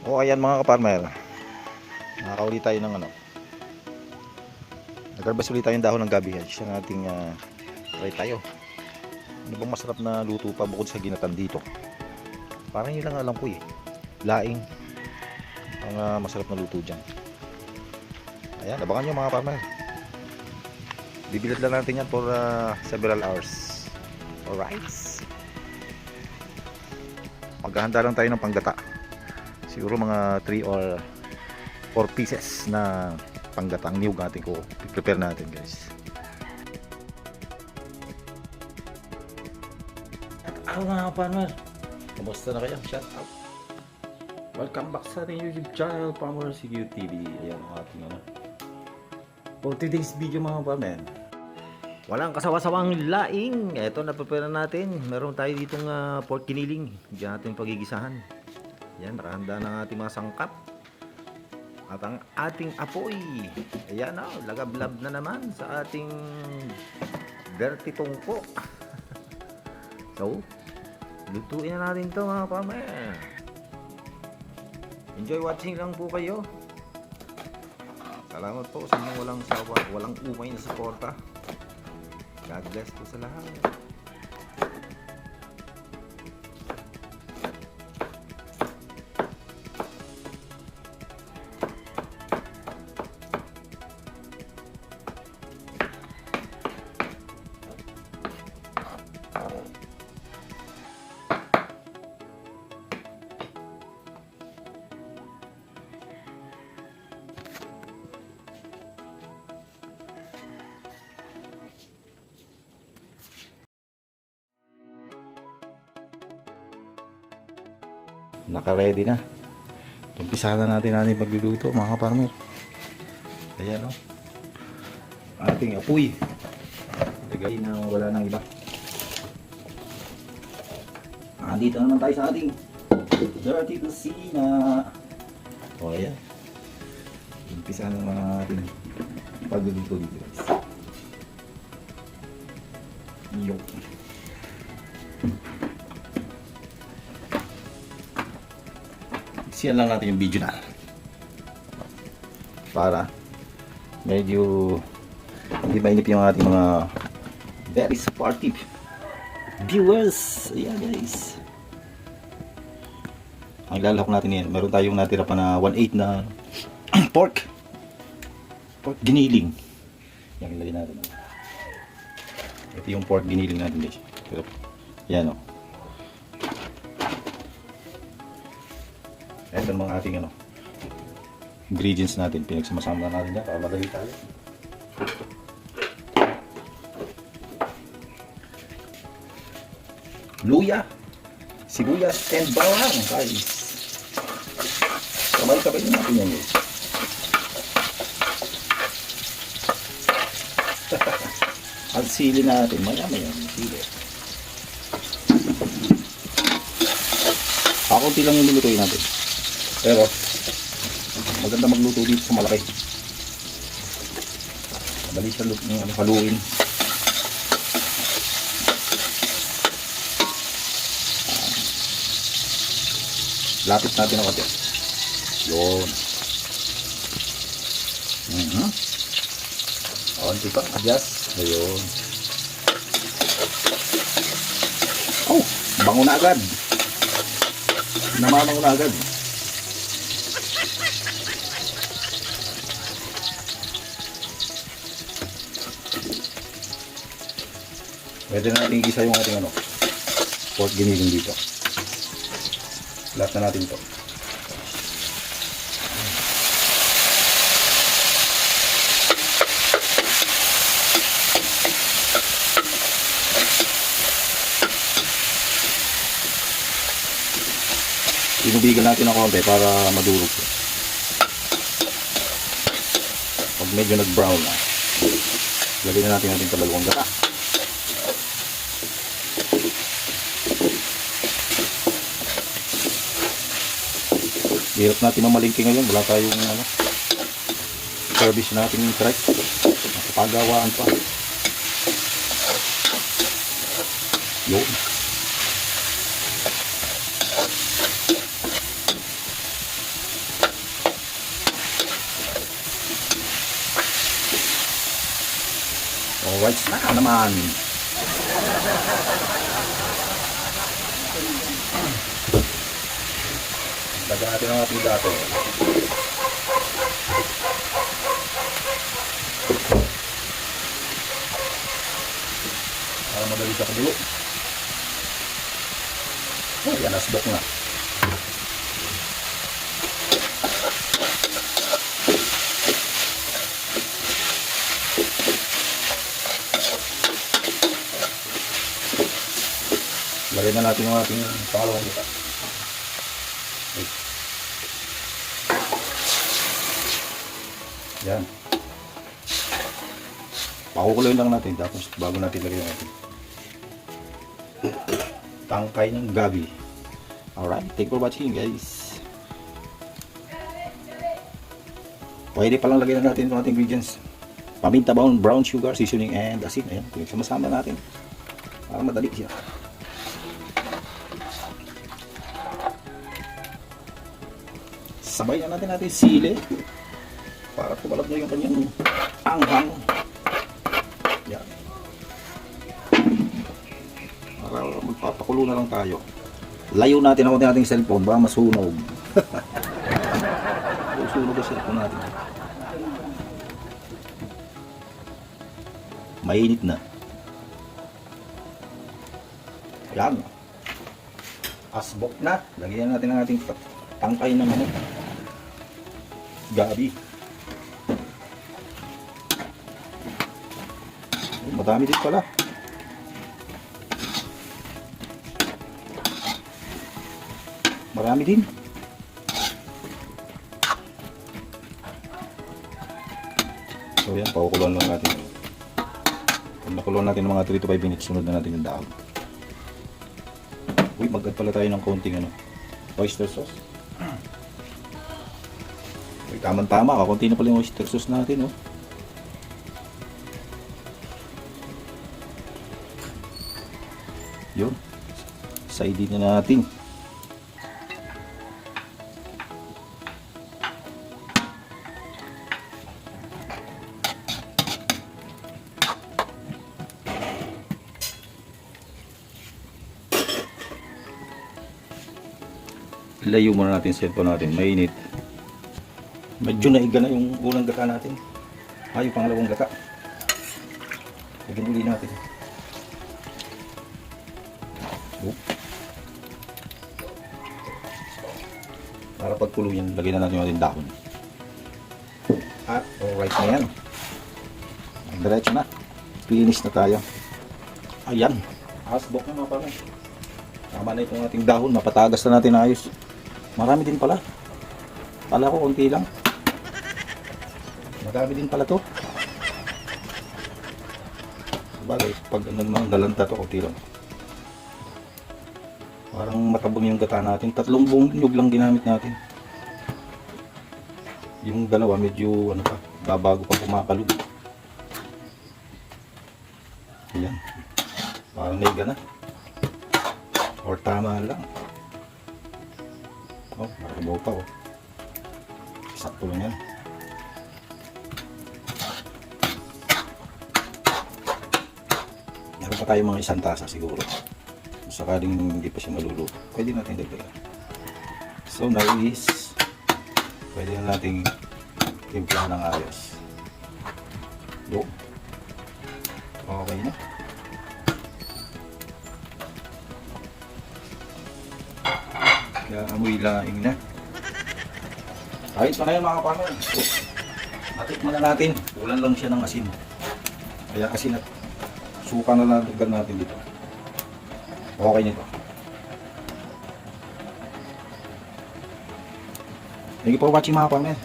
O ayan mga kaparmer, nakakauli tayo ng ano, nagarbas ulit tayo ng dahon ng gabi. Siya nating try tayo. Ano bang masarap na luto pa bukod sa ginatan dito? Parang yun lang alam ko eh, laing ang masarap na luto dyan. Ayan, abangan nyo mga kaparmer. Bibilad lang natin yan for several hours. Alright, maghahanda lang tayo ng panggata. Siguro mga 3 or 4 pieces na panggatang niyog natin ko prepare natin guys. At ako nga partner, kamusta na kayo? Shout out, welcome back sa ating YouTube channel Farmer CQ TV. Ayan ang ating for today's video mga partner, walang kasawa-sawang laing. Ito na prepare natin. Meron tayo ditong pork giniling, diyan natin pagigisahan. Yan, nakahanda ng ating mga sangkap at ang ating apoy. Ayan na, lagablab na naman sa ating dirty tungko. So, lutuin na natin to mga farmer. Enjoy watching lang po kayo. Salamat po sa mga walang sawa, walang umay na suporta. God bless po sa lahat. Naka-ready na. Umpisa na natin magluluto mga farmer. Ayan o, ating apoy. Lagay na wala nang iba. Dito naman tayo sa ating dirty kusina. O ayan, umpisa na naman natin pagluluto dito guys. Yo. Siyan lang natin yung video na para medyo hindi mainip yung ating mga very supportive viewers. Ayan guys, ang lalahok natin yan. Meron tayong natira pa na 1/8 na pork giniling. Yan, ilagay natin. Ito yung pork giniling natin guys. Pero yan o, ito ang mga ating ingredients natin. Pinagsama-sama natin dyan para madali tayo. Luya, sibuyas, and bawang guys. Sabay-sabay natin yan guys. At sili natin, maya-maya sili. Kakunti lang yung lulutuin natin. Pero maganda magluto dito sa malaki. Madali siya haluin. Lapit natin ang konti. Yun. Konti pa. Adjust. Ayun. Oh, bango na agad. Namamango na agad. Pwede na natin igisa yung ating pork giniling dito. Lahat na natin ito. Inubigan natin ng konti para madurog. Pag medyo nag-brown na, lagyan na natin dalawang gata. Hirap natin mamalingki ngayon, wala tayong service natin yung truck. Nakapagawaan pa. Yun. Rice na naman. Lagyan natin ang ating dato. Para madali sa kabulo. Oh, yan, asbok na. Lagyan na natin ang ating pangalawang gata. Yan. Pakukuloyin lang natin tapos bago natin lagyan natin. Tangkay ng gabi. Alright, thank you for watching guys. Pwede palang lagyan natin itong ating ingredients. Paminta, brown sugar, seasoning, and asin. Ayan, pinagsama natin para madali siya. Sabayan natin sili para kumalab na yung kanyang anghang. Yan. Para magpapakulo na lang tayo. Layo natin ang ating cellphone baka masunog. Sunog ang cellphone natin. Mainit na. Yan. Asbok na. Lagyan natin ang ating tangkay na manok. Gabi. Madami din pala. Marami din. So yan, pakukuloan lang natin. Pag nakuluan natin ng mga 3 to 5 minutes, sunod na natin yung dahon. Uy, mag-add pala tayo ng konting oyster sauce. Uy, tamang-tama, kakunti na pala yung oyster sauce natin, oh. Yun. Side na natin. Layo muna natin sa cellphone natin, mainit. Medyo naiga na yung unang gata natin. Yung pangalawang gata. Lagyan uli natin. Para pagkulo yan, lagyan na natin yung ating dahon. At alright na yan. Diretso na. Finish na tayo. Ayan. Asbok na mga pala. Tama na itong ating dahon. Mapatagas na natin ayos. Marami din pala. Pala ko konti lang. Marami din pala to. Bagay, pag nalanta to konti lang. Parang matabon yung gata natin. 3 buong nyug lang ginamit natin. Yung dalawa medyo ano pa, babago pa kumakalog. Ayan. Parang naiga na. Or tama lang. Oh, nakabaw pa oh. Sakto lang yan. Meron pa tayo mga 1 tasa siguro. Kung sakaling hindi pa siya maluluto, pwede natin dagdagan. So now is pwede na nating timplahan ng ayos. Yo. Okay na. Kaya amoy laing na. Kahit pa na yun mga kapatid. Natikman na natin. Kulang lang siya ng asin. Kaya asin at suka na lang natin dito. Okay nito. Thank you for watching mga kapatid.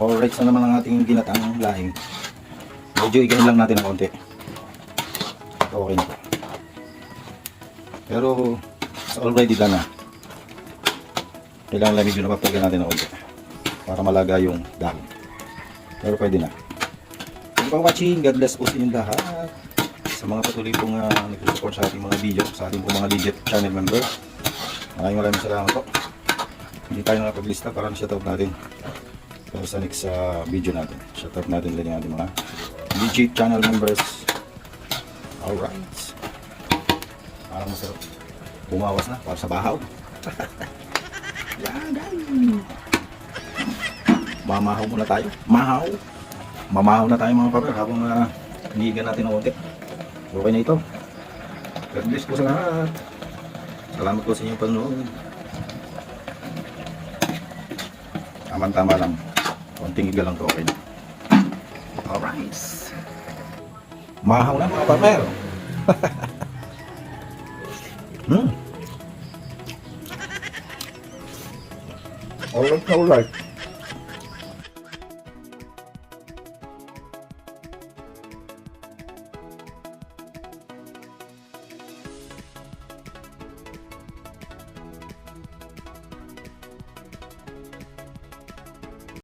Alright na naman ang ating ginatang laing. Medyo igahin lang natin ng konti. Okay na. Pero already done na. Kailangan lang medyo napapagyan natin ng konti para malaga yung dahon. Pero pwede na. Thank you for watching. God bless po sa inyong lahat. Sa mga patuloy pong nag-support sa ating mga video, sa ating pong mga legit channel member, maraming salamat po. Hindi tayo nakapaglista para na-shoutout natin. Pero sa next video natin, shoutout natin lang yung ating mga YouTube channel members. Alright. Parang masarap. Bumawas na para sa bahaw. Yan, yan. Mamahaw muna tayo. Mahaw. Mamahaw na tayo mga partner habang hinihigan natin ng konti. Okay na ito. God bless po sa lahat. Salamat po sa inyong panonood. Tama-tama lang. Konting higa lang to, okay na. Alright. Mahaw na mga partner. Alright, alright.